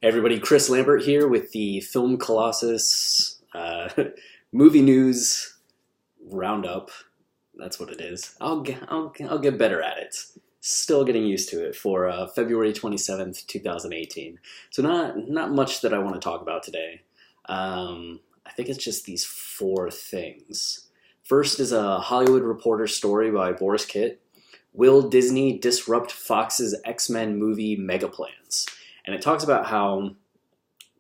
Everybody, Chris Lambert here with the Film Colossus movie news roundup. That's what it is. I'll get better at it. Still getting used to it for February 27th, 2018. So not much that I want to talk about today. I think it's just these four things. First is a Hollywood Reporter story by Boris Kitt. Will Disney disrupt Fox's X-Men movie mega plans? And it talks about how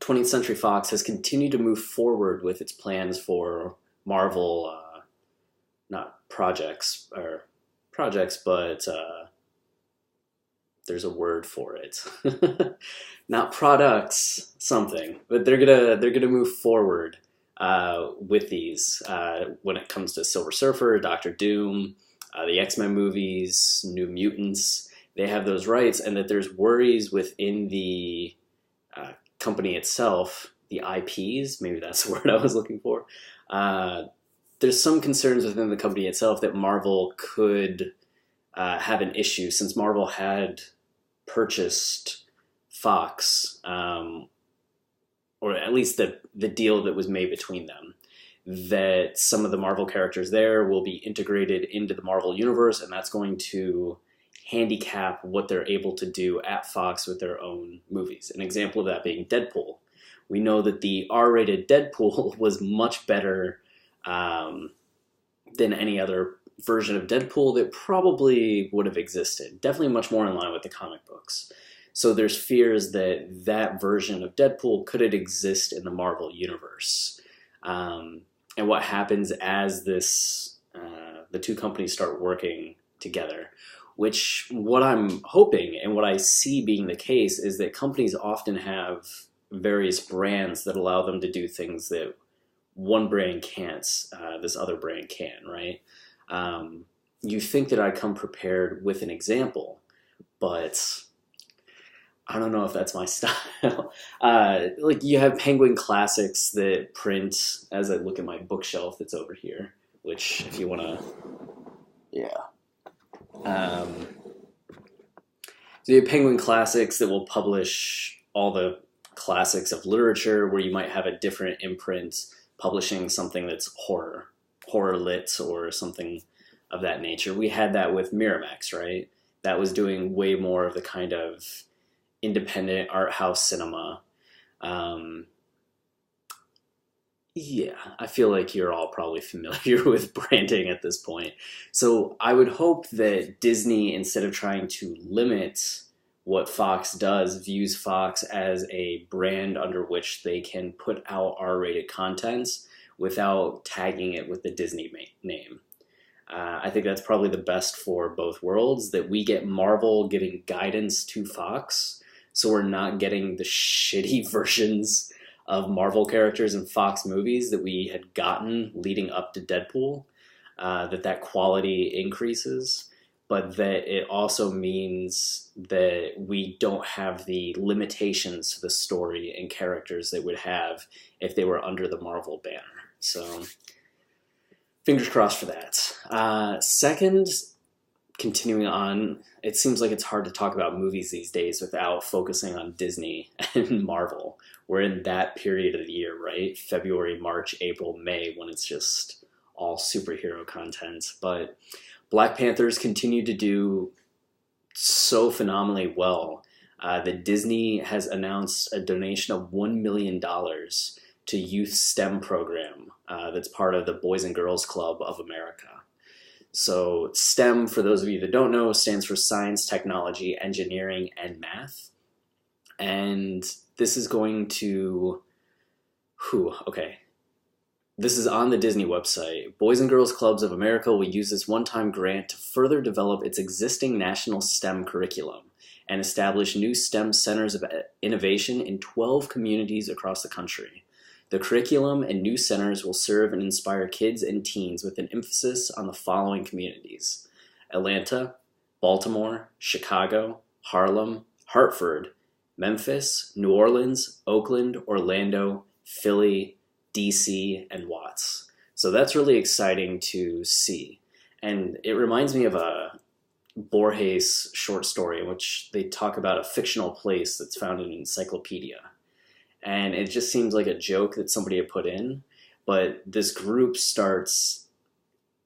20th Century Fox has continued to move forward with its plans for Marvel, not projects, but there's a word for it. Not products, something. But they're gonna move forward with these when it comes to Silver Surfer, Doctor Doom, the X-Men movies, New Mutants. They have those rights, and that there's worries within the company itself, the IPs, maybe that's the word I was looking for. There's some concerns within the company itself that Marvel could have an issue, since Marvel had purchased Fox, or at least the deal that was made between them, that some of the Marvel characters there will be integrated into the Marvel universe, and that's going to handicap what they're able to do at Fox with their own movies. An example of that being Deadpool. We know that the R-rated Deadpool was much better than any other version of Deadpool that probably would have existed. Definitely much more in line with the comic books. So there's fears that that version of Deadpool couldn't exist in the Marvel universe. And what happens as the two companies start working together, which what I'm hoping and what I see being the case is that companies often have various brands that allow them to do things that one brand can't, this other brand can, right? You think that I come prepared with an example, but I don't know if that's my style. Like you have Penguin Classics that print, as I look at my bookshelf that's over here, which if you want to, yeah. So you have Penguin Classics that will publish all the classics of literature, where you might have a different imprint publishing something that's horror lit or something of that nature. We had that with Miramax, right? That was doing way more of the kind of independent art house cinema. Yeah, I feel like you're all probably familiar with branding at this point. So I would hope that Disney, instead of trying to limit what Fox does, views Fox as a brand under which they can put out R-rated content without tagging it with the Disney name. I think that's probably the best for both worlds, that we get Marvel giving guidance to Fox, so we're not getting the shitty versions of Marvel characters in Fox movies that we had gotten leading up to Deadpool, that quality increases, but that it also means that we don't have the limitations to the story and characters they would have if they were under the Marvel banner. So fingers crossed for that. Second, continuing on, it seems like it's hard to talk about movies these days without focusing on Disney and Marvel. We're in that period of the year, right? February, March, April, May, when it's just all superhero content. But Black Panthers continue to do so phenomenally well that Disney has announced a donation of $1 million to Youth STEM program that's part of the Boys and Girls Club of America. So STEM, for those of you that don't know, stands for Science, Technology, Engineering, and Math. And this is going to, this is on the Disney website. Boys and Girls Clubs of America will use this one-time grant to further develop its existing national STEM curriculum and establish new STEM centers of innovation in 12 communities across the country. The curriculum and new centers will serve and inspire kids and teens with an emphasis on the following communities: Atlanta, Baltimore, Chicago, Harlem, Hartford, Memphis, New Orleans, Oakland, Orlando, Philly, DC, and Watts. So that's really exciting to see. And it reminds me of a Borges short story in which they talk about a fictional place that's found in an encyclopedia. and it just seems like a joke that somebody had put in. But this group starts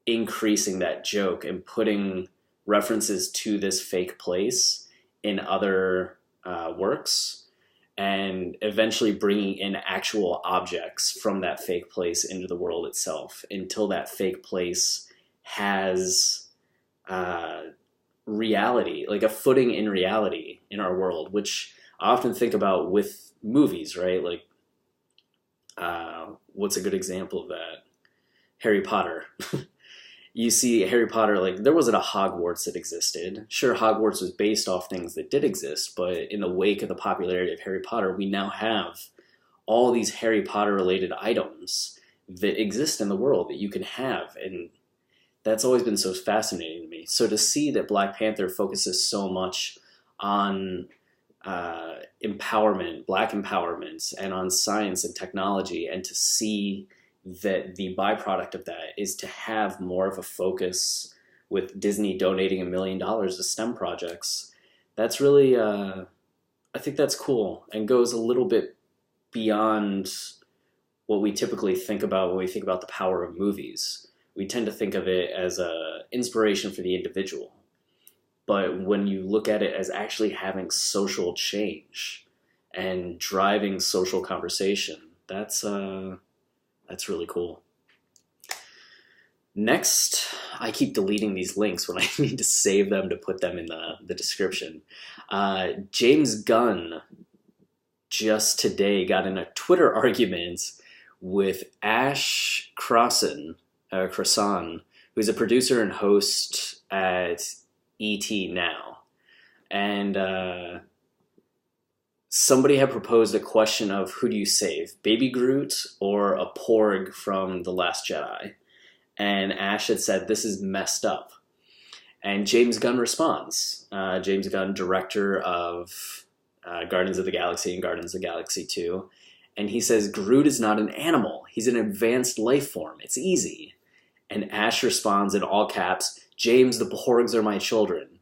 increasing that joke and putting references to this fake place in other works, and eventually bringing in actual objects from that fake place into the world itself, until that fake place has reality, like a footing in reality in our world, which I often think about with movies, right? Like, what's a good example of that? Harry Potter. You see Harry Potter, like, there wasn't a Hogwarts that existed. Sure, Hogwarts was based off things that did exist, but in the wake of the popularity of Harry Potter, we now have all these Harry Potter related items that exist in the world that you can have, and that's always been so fascinating to me. So to see that Black Panther focuses so much on empowerment, Black empowerment, and on science and technology, and to see that the byproduct of that is to have more of a focus with Disney donating $1 million to STEM projects, that's really, I think that's cool, and goes a little bit beyond what we typically think about when we think about the power of movies. We tend to think of it as an inspiration for the individual. But when you look at it as actually having social change and driving social conversation, that's really cool. Next, I keep deleting these links when I need to save them to put them in the description. James Gunn just today got in a Twitter argument with Ash Crossan, who's a producer and host at ET Now. And somebody had proposed a question of, who do you save, Baby Groot or a Porg from The Last Jedi? And Ash had said, this is messed up. And James Gunn responds. James Gunn, director of Guardians of the Galaxy and Guardians of the Galaxy 2. And he says, Groot is not an animal. He's an advanced life form. It's easy. And Ash responds in all caps, James, the Porgs are my children.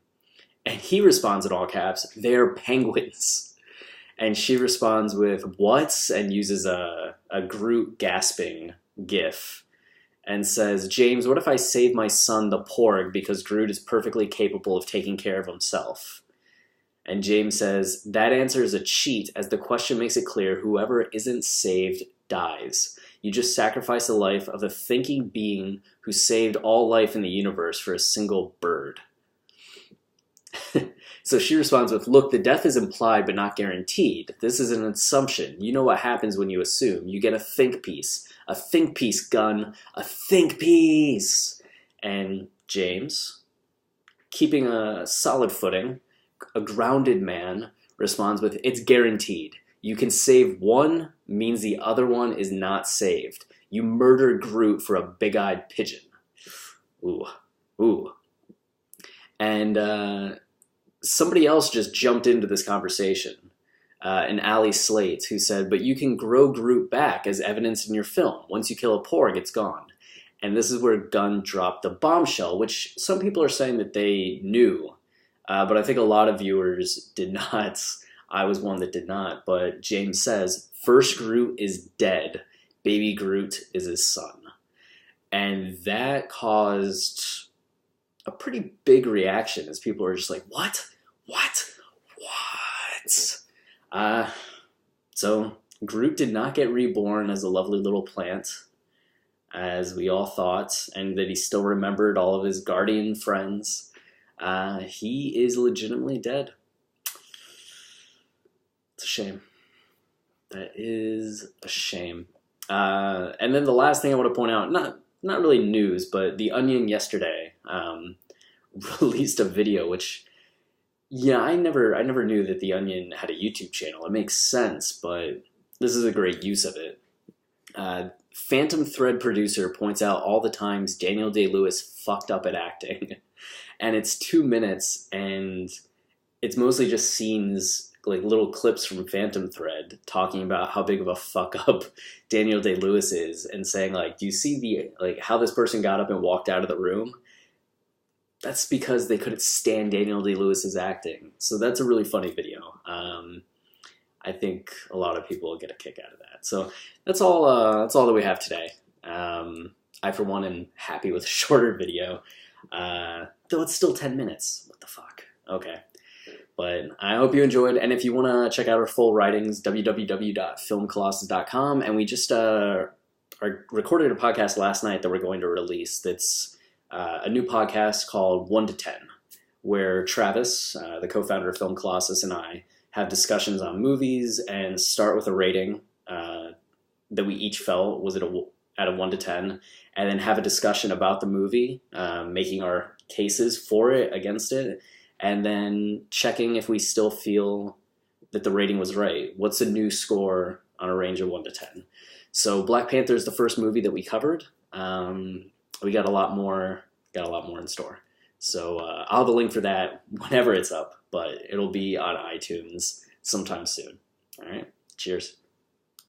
And he responds in all caps, they're penguins. And she responds with, what? And uses a Groot gasping gif and says, James, what if I save my son, the Porg, because Groot is perfectly capable of taking care of himself? And James says, that answer is a cheat, as the question makes it clear whoever isn't saved dies. You just sacrifice the life of a thinking being who saved all life in the universe for a single bird. So she responds with, look, the death is implied but not guaranteed. This is an assumption. You know what happens when you assume. You get a think piece. A think piece, Gunn. A think piece. And James, keeping a solid footing, a grounded man, responds with, it's guaranteed. You can save one means the other one is not saved. You murdered Groot for a big-eyed pigeon. Ooh. Ooh. And somebody else just jumped into this conversation, an Ally Slate, who said, but you can grow Groot back as evidenced in your film. Once you kill a Porg, it's gone. And this is where Gunn dropped the bombshell, which some people are saying that they knew. But I think a lot of viewers did not. I was one that did not. But James says, first Groot is dead. Baby Groot is his son. And that caused a pretty big reaction as people are just like, what? What? What? So Groot did not get reborn as a lovely little plant, as we all thought, and that he still remembered all of his Guardian friends. He is legitimately dead. It's a shame. That is a shame. And then the last thing I want to point out, not really news, but The Onion yesterday released a video, which, yeah, I never knew that The Onion had a YouTube channel. It makes sense, but this is a great use of it. Phantom Thread producer points out all the times Daniel Day-Lewis fucked up at acting. And it's 2 minutes, and it's mostly just scenes, like little clips from Phantom Thread, talking about how big of a fuck up Daniel Day-Lewis is, and saying, like, do you see how this person got up and walked out of the room? That's because they couldn't stand Daniel Day-Lewis's acting. So that's a really funny video. I think a lot of people will get a kick out of that. So that's all. That's all that we have today. I, for one, am happy with a shorter video, though it's still 10 minutes. What the fuck? Okay. But I hope you enjoyed, and if you want to check out our full writings, www.filmcolossus.com, and we just recorded a podcast last night that we're going to release that's a new podcast called 1 to 10, where Travis, the co-founder of Film Colossus, and I have discussions on movies and start with a rating that we each felt was at a 1 to 10, and then have a discussion about the movie, making our cases for it, against it, and then checking if we still feel that the rating was right. What's a new score on a range of 1 to 10? So Black Panther is the first movie that we covered. We got a lot more in store. So I'll have a link for that whenever it's up, but it'll be on iTunes sometime soon. All right, cheers.